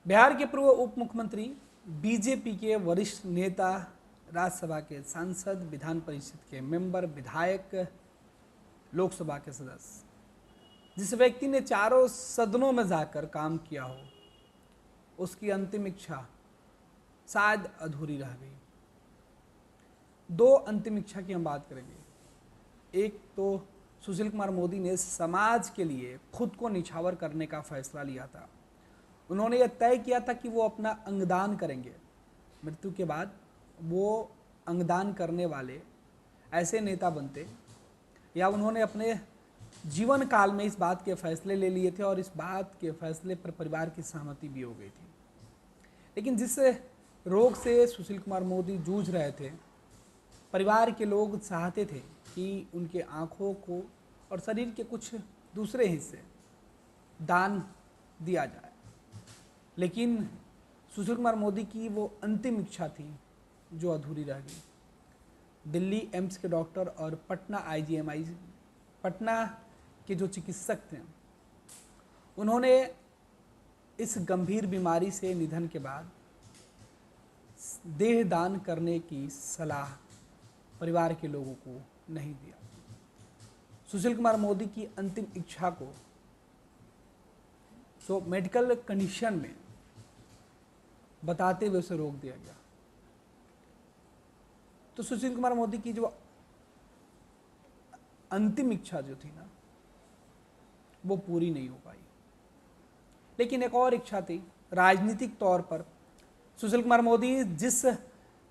बिहार के पूर्व उप मुख्यमंत्री, बीजेपी के वरिष्ठ नेता, राज्यसभा के सांसद, विधान परिषद के मेंबर, विधायक, लोकसभा के सदस्य, जिस व्यक्ति ने चारों सदनों में जाकर काम किया हो, उसकी अंतिम इच्छा शायद अधूरी रह गई। दो अंतिम इच्छा की हम बात करेंगे। एक तो सुशील कुमार मोदी ने समाज के लिए खुद को निछावर करने का फैसला लिया था। उन्होंने यह तय किया था कि वो अपना अंगदान करेंगे। मृत्यु के बाद वो अंगदान करने वाले ऐसे नेता बनते, या उन्होंने अपने जीवन काल में इस बात के फैसले ले लिए थे और इस बात के फैसले पर परिवार की सहमति भी हो गई थी। लेकिन जिस रोग से सुशील कुमार मोदी जूझ रहे थे, परिवार के लोग चाहते थे कि उनके आँखों को और शरीर के कुछ दूसरे हिस्से दान दिया जाए। लेकिन सुशील कुमार मोदी की वो अंतिम इच्छा थी जो अधूरी रह गई। दिल्ली एम्स के डॉक्टर और पटना आईजीएमआई, पटना के जो चिकित्सक थे, उन्होंने इस गंभीर बीमारी से निधन के बाद देह दान करने की सलाह परिवार के लोगों को नहीं दिया। सुशील कुमार मोदी की अंतिम इच्छा को मेडिकल कंडीशन में बताते हुए उसे रोक दिया गया। तो सुशील कुमार मोदी की जो अंतिम इच्छा जो थी ना, वो पूरी नहीं हो पाई। लेकिन एक और इच्छा थी। राजनीतिक तौर पर सुशील कुमार मोदी जिस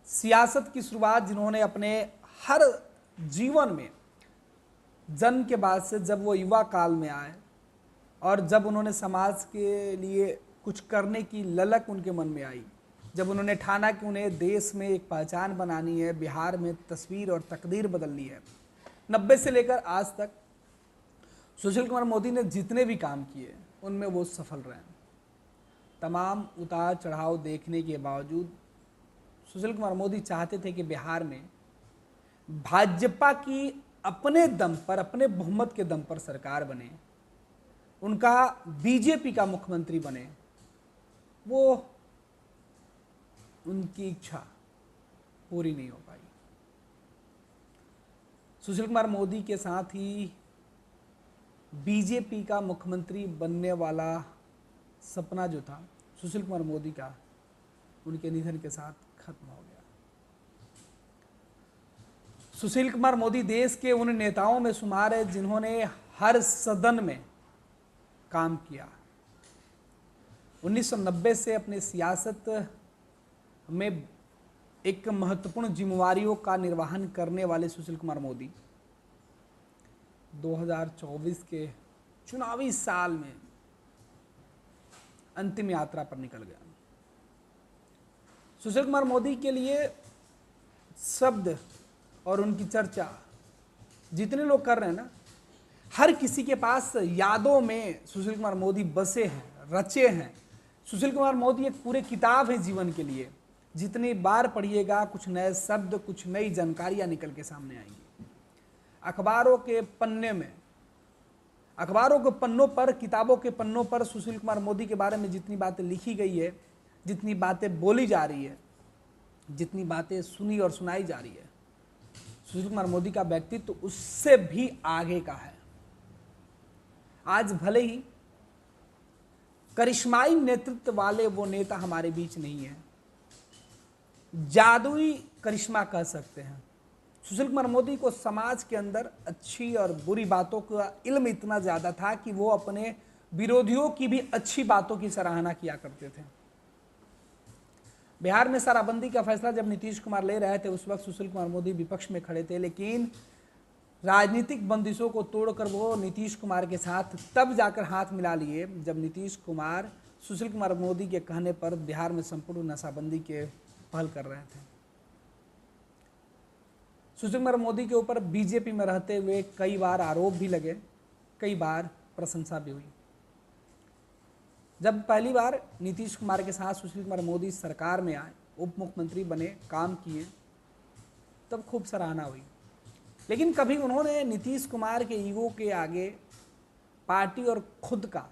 सियासत की शुरुआत जिन्होंने अपने हर जीवन में जन्म के बाद से, जब वो युवा काल में आए और जब उन्होंने समाज के लिए कुछ करने की ललक उनके मन में आई, जब उन्होंने ठाना कि उन्हें देश में एक पहचान बनानी है, बिहार में तस्वीर और तकदीर बदलनी है, 90 से लेकर आज तक सुशील कुमार मोदी ने जितने भी काम किए उनमें वो सफल रहे। तमाम उतार चढ़ाव देखने के बावजूद सुशील कुमार मोदी चाहते थे कि बिहार में भाजपा की अपने दम पर, अपने बहुमत के दम पर सरकार बने, उनका बीजेपी का मुख्यमंत्री बने। वो उनकी इच्छा पूरी नहीं हो पाई। सुशील कुमार मोदी के साथ ही बीजेपी का मुख्यमंत्री बनने वाला सपना जो था सुशील कुमार मोदी का, उनके निधन के साथ खत्म हो गया। सुशील कुमार मोदी देश के उन नेताओं में शुमार है जिन्होंने हर सदन में काम किया। 1990 से अपने सियासत में एक महत्वपूर्ण जिम्मेवारियों का निर्वहन करने वाले सुशील कुमार मोदी 2024 के चुनावी साल में अंतिम यात्रा पर निकल गया। सुशील कुमार मोदी के लिए शब्द और उनकी चर्चा जितने लोग कर रहे हैं ना, हर किसी के पास यादों में सुशील कुमार मोदी बसे हैं, रचे हैं। सुशील कुमार मोदी एक पूरे किताब है जीवन के लिए। जितनी बार पढ़िएगा कुछ नए शब्द, कुछ नई जानकारियां निकल के सामने आएंगी। अखबारों के पन्ने में, अखबारों के पन्नों पर, किताबों के पन्नों पर सुशील कुमार मोदी के बारे में जितनी बातें लिखी गई है, जितनी बातें बोली जा रही है, जितनी बातें सुनी और सुनाई जा रही है, सुशील कुमार मोदी का व्यक्तित्व तो उससे भी आगे का है। आज भले ही करिश्माई नेतृत्व वाले वो नेता हमारे बीच नहीं है, जादुई करिश्मा कह सकते हैं। सुशील कुमार मोदी को समाज के अंदर अच्छी और बुरी बातों का इल्म इतना ज़्यादा था कि वो अपने विरोधियों की भी अच्छी बातों की सराहना किया करते थे। बिहार में शराबबंदी का फैसला जब नीतीश कुमार ले रहे थे, उस वक्त सुशील कुमार मोदी विपक्ष में खड़े थे। लेकिन राजनीतिक बंदिशों को तोड़कर वो नीतीश कुमार के साथ तब जाकर हाथ मिला लिए जब नीतीश कुमार सुशील कुमार मोदी के कहने पर बिहार में संपूर्ण नशाबंदी के पहल कर रहे थे। सुशील कुमार मोदी के ऊपर बीजेपी में रहते हुए कई बार आरोप भी लगे, कई बार प्रशंसा भी हुई। जब पहली बार नीतीश कुमार के साथ सुशील कुमार मोदी सरकार में आए, उप मुख्यमंत्री बने, काम किए, तब खूब सराहना हुई। लेकिन कभी उन्होंने नीतीश कुमार के ईगो के आगे पार्टी और खुद का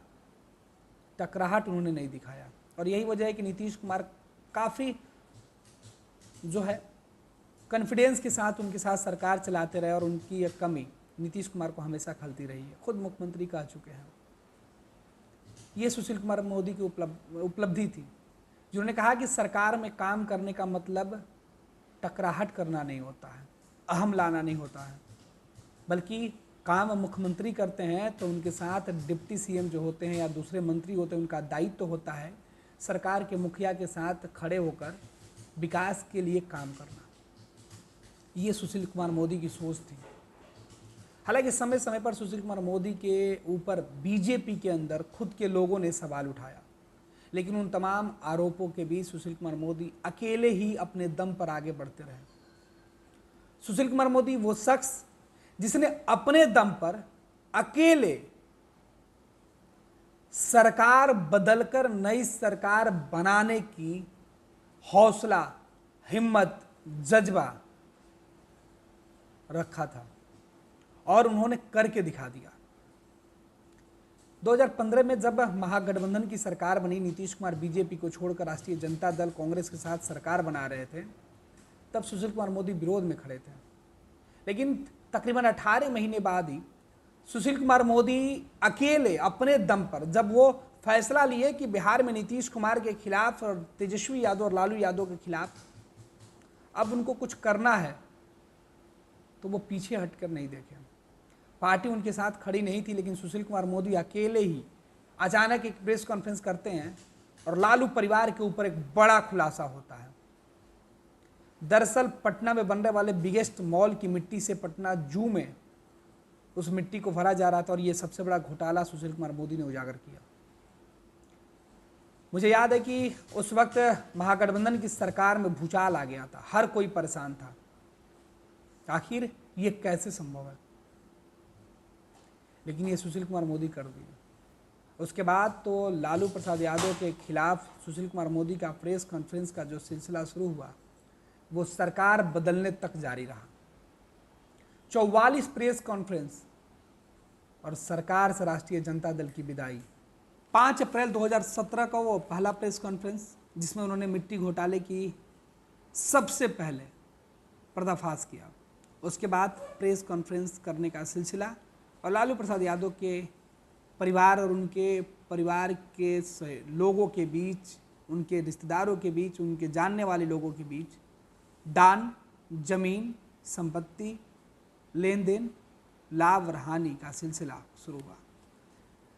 टकराहट उन्होंने नहीं दिखाया। और यही वजह है कि नीतीश कुमार काफ़ी जो है कॉन्फिडेंस के साथ उनके साथ सरकार चलाते रहे और उनकी यह कमी नीतीश कुमार को हमेशा खलती रही है। खुद मुख्यमंत्री कह चुके हैं। ये सुशील कुमार मोदी की उपलब्धि थी, जिन्होंने कहा कि सरकार में काम करने का मतलब टकराहट करना नहीं होता है, अहम लाना नहीं होता है, बल्कि काम मुख्यमंत्री करते हैं तो उनके साथ डिप्टी सीएम जो होते हैं या दूसरे मंत्री होते हैं, उनका दायित्व होता है सरकार के मुखिया के साथ खड़े होकर विकास के लिए काम करना। ये सुशील कुमार मोदी की सोच थी। हालांकि समय समय पर सुशील कुमार मोदी के ऊपर बीजेपी के अंदर खुद के लोगों ने सवाल उठाया, लेकिन उन तमाम आरोपों के बीच सुशील कुमार मोदी अकेले ही अपने दम पर आगे बढ़ते रहे। सुशील कुमार मोदी वो शख्स जिसने अपने दम पर अकेले सरकार बदलकर नई सरकार बनाने की हौसला, हिम्मत, जज्बा रखा था और उन्होंने करके दिखा दिया। 2015 में जब महागठबंधन की सरकार बनी, नीतीश कुमार बीजेपी को छोड़कर राष्ट्रीय जनता दल कांग्रेस के साथ सरकार बना रहे थे, तब सुशील कुमार मोदी विरोध में खड़े थे। लेकिन तकरीबन 18 महीने बाद ही सुशील कुमार मोदी अकेले अपने दम पर जब वो फैसला लिए कि बिहार में नीतीश कुमार के खिलाफ और तेजस्वी यादव और लालू यादव के खिलाफ अब उनको कुछ करना है, तो वो पीछे हटकर नहीं देखे। पार्टी उनके साथ खड़ी नहीं थी, लेकिन सुशील कुमार मोदी अकेले ही अचानक एक प्रेस कॉन्फ्रेंस करते हैं और लालू परिवार के ऊपर एक बड़ा खुलासा होता है। दरअसल पटना में बनने वाले बिगेस्ट मॉल की मिट्टी से पटना जू में उस मिट्टी को भरा जा रहा था और ये सबसे बड़ा घोटाला सुशील कुमार मोदी ने उजागर किया। मुझे याद है कि उस वक्त महागठबंधन की सरकार में भूचाल आ गया था, हर कोई परेशान था, आखिर ये कैसे संभव है, लेकिन ये सुशील कुमार मोदी कर दिए। उसके बाद तो लालू प्रसाद यादव के खिलाफ सुशील कुमार मोदी का प्रेस कॉन्फ्रेंस का जो सिलसिला शुरू हुआ वो सरकार बदलने तक जारी रहा। 44 प्रेस कॉन्फ्रेंस और सरकार से राष्ट्रीय जनता दल की विदाई। 5 अप्रैल 2017 का वो पहला प्रेस कॉन्फ्रेंस जिसमें उन्होंने मिट्टी घोटाले की सबसे पहले पर्दाफाश किया। उसके बाद प्रेस कॉन्फ्रेंस करने का सिलसिला और लालू प्रसाद यादव के परिवार और उनके परिवार के लोगों के बीच, उनके रिश्तेदारों के बीच, उनके जानने वाले लोगों के बीच दान, जमीन, संपत्ति, लेन देन, लाभ और हानि का सिलसिला शुरू हुआ।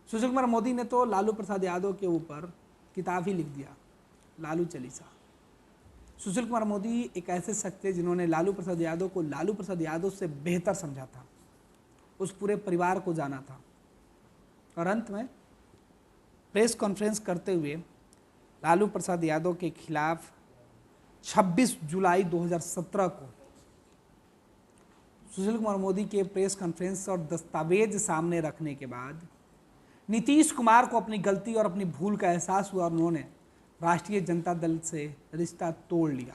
सुशील कुमार मोदी ने तो लालू प्रसाद यादव के ऊपर किताब ही लिख दिया, लालू चालीसा। सुशील कुमार मोदी एक ऐसे शख्स थे जिन्होंने लालू प्रसाद यादव को लालू प्रसाद यादव से बेहतर समझा था, उस पूरे परिवार को जाना था। और अंत में प्रेस कॉन्फ्रेंस करते हुए लालू प्रसाद यादव के खिलाफ 26 जुलाई 2017 को सुशील कुमार मोदी के प्रेस कॉन्फ्रेंस और दस्तावेज सामने रखने के बाद नीतीश कुमार को अपनी गलती और अपनी भूल का एहसास हुआ और उन्होंने राष्ट्रीय जनता दल से रिश्ता तोड़ लिया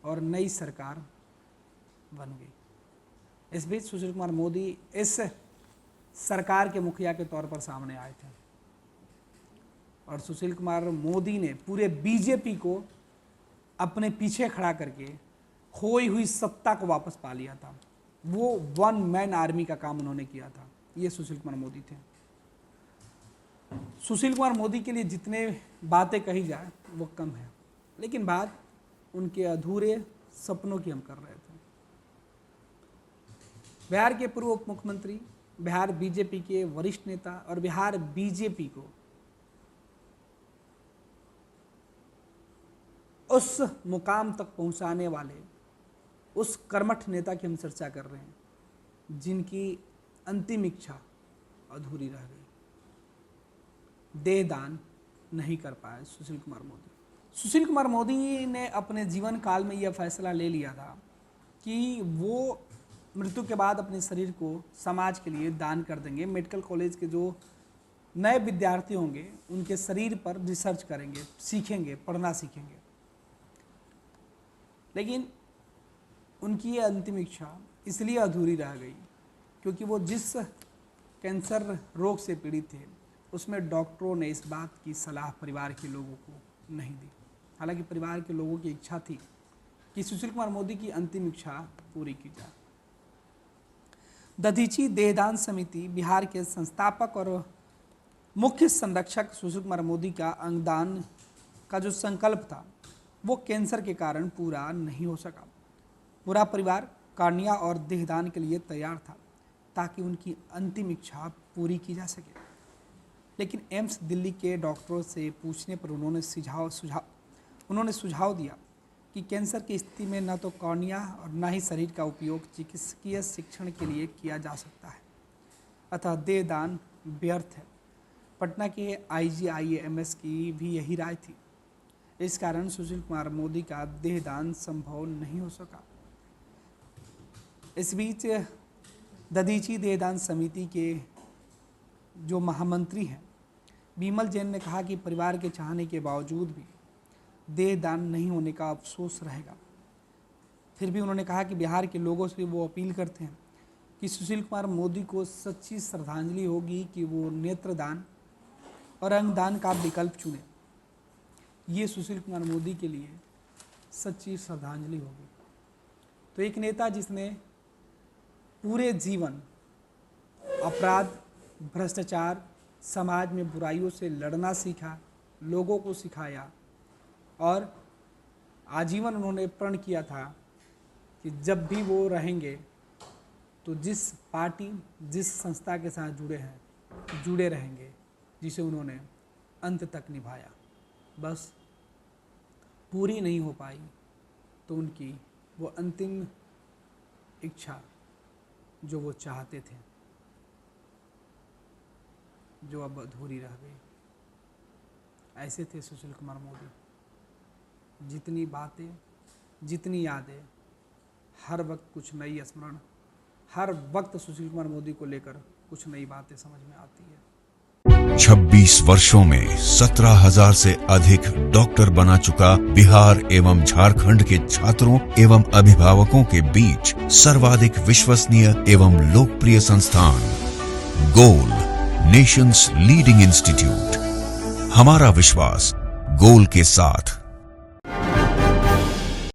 और नई सरकार बन गई। इस बीच सुशील कुमार मोदी इस सरकार के मुखिया के तौर पर सामने आए थे और सुशील कुमार मोदी ने पूरे बीजेपी को अपने पीछे खड़ा करके खोई हुई सत्ता को वापस पा लिया था। वो वन मैन आर्मी का काम उन्होंने किया था। ये सुशील कुमार मोदी थे। सुशील कुमार मोदी के लिए जितने बातें कही जाए वो कम है, लेकिन बात उनके अधूरे सपनों की हम कर रहे थे। बिहार के पूर्व उप मुख्यमंत्री, बिहार बीजेपी के वरिष्ठ नेता और बिहार बीजेपी को उस मुकाम तक पहुंचाने वाले उस कर्मठ नेता की हम चर्चा कर रहे हैं जिनकी अंतिम इच्छा अधूरी रह गई, देहदान नहीं कर पाए सुशील कुमार मोदी। सुशील कुमार मोदी ने अपने जीवन काल में यह फैसला ले लिया था कि वो मृत्यु के बाद अपने शरीर को समाज के लिए दान कर देंगे। मेडिकल कॉलेज के जो नए विद्यार्थी होंगे उनके शरीर पर रिसर्च करेंगे, सीखेंगे, पढ़ना सीखेंगे। लेकिन उनकी ये अंतिम इच्छा इसलिए अधूरी रह गई क्योंकि वो जिस कैंसर रोग से पीड़ित थे उसमें डॉक्टरों ने इस बात की सलाह परिवार के लोगों को नहीं दी। हालांकि परिवार के लोगों की इच्छा थी कि सुशील कुमार मोदी की अंतिम इच्छा पूरी की जाए। दधीची देहदान समिति बिहार के संस्थापक और मुख्य संरक्षक सुशील कुमार मोदी का अंगदान का जो संकल्प था वो कैंसर के कारण पूरा नहीं हो सका। पूरा परिवार कार्निया और देहदान के लिए तैयार था ताकि उनकी अंतिम इच्छा पूरी की जा सके। लेकिन एम्स दिल्ली के डॉक्टरों से पूछने पर उन्होंने सुझाव दिया कि कैंसर की स्थिति में न तो कॉर्निया और न ही शरीर का उपयोग चिकित्सकीय शिक्षण के लिए किया जा सकता है, अतः देहदान व्यर्थ है। पटना के IGIMS की भी यही राय थी। इस कारण सुशील कुमार मोदी का देहदान संभव नहीं हो सका। इस बीच दधीची देहदान समिति के जो महामंत्री हैं बिमल जैन ने कहा कि परिवार के चाहने के बावजूद भी देहदान नहीं होने का अफसोस रहेगा। फिर भी उन्होंने कहा कि बिहार के लोगों से वो अपील करते हैं कि सुशील कुमार मोदी को सच्ची श्रद्धांजलि होगी कि वो नेत्रदान और अंगदान का विकल्प चुने। ये सुशील कुमार मोदी के लिए सच्ची श्रद्धांजलि होगी। तो एक नेता जिसने पूरे जीवन अपराध, भ्रष्टाचार, समाज में बुराइयों से लड़ना सीखा, लोगों को सिखाया और आजीवन उन्होंने प्रण किया था कि जब भी वो रहेंगे तो जिस पार्टी, जिस संस्था के साथ जुड़े रहेंगे, जिसे उन्होंने अंत तक निभाया, बस पूरी नहीं हो पाई तो उनकी वो अंतिम इच्छा जो वो चाहते थे, जो अब अधूरी रह गई। ऐसे थे सुशील कुमार मोदी। जितनी बातें, जितनी यादें, हर वक्त कुछ नई स्मरण, हर वक्त सुशील कुमार मोदी को लेकर कुछ नई बातें समझ में आती है। 26 वर्षों में 17,000 से अधिक डॉक्टर बना चुका बिहार एवं झारखंड के छात्रों एवं अभिभावकों के बीच सर्वाधिक विश्वसनीय एवं लोकप्रिय संस्थान गोल, नेशंस लीडिंग इंस्टीट्यूट। हमारा विश्वास गोल के साथ।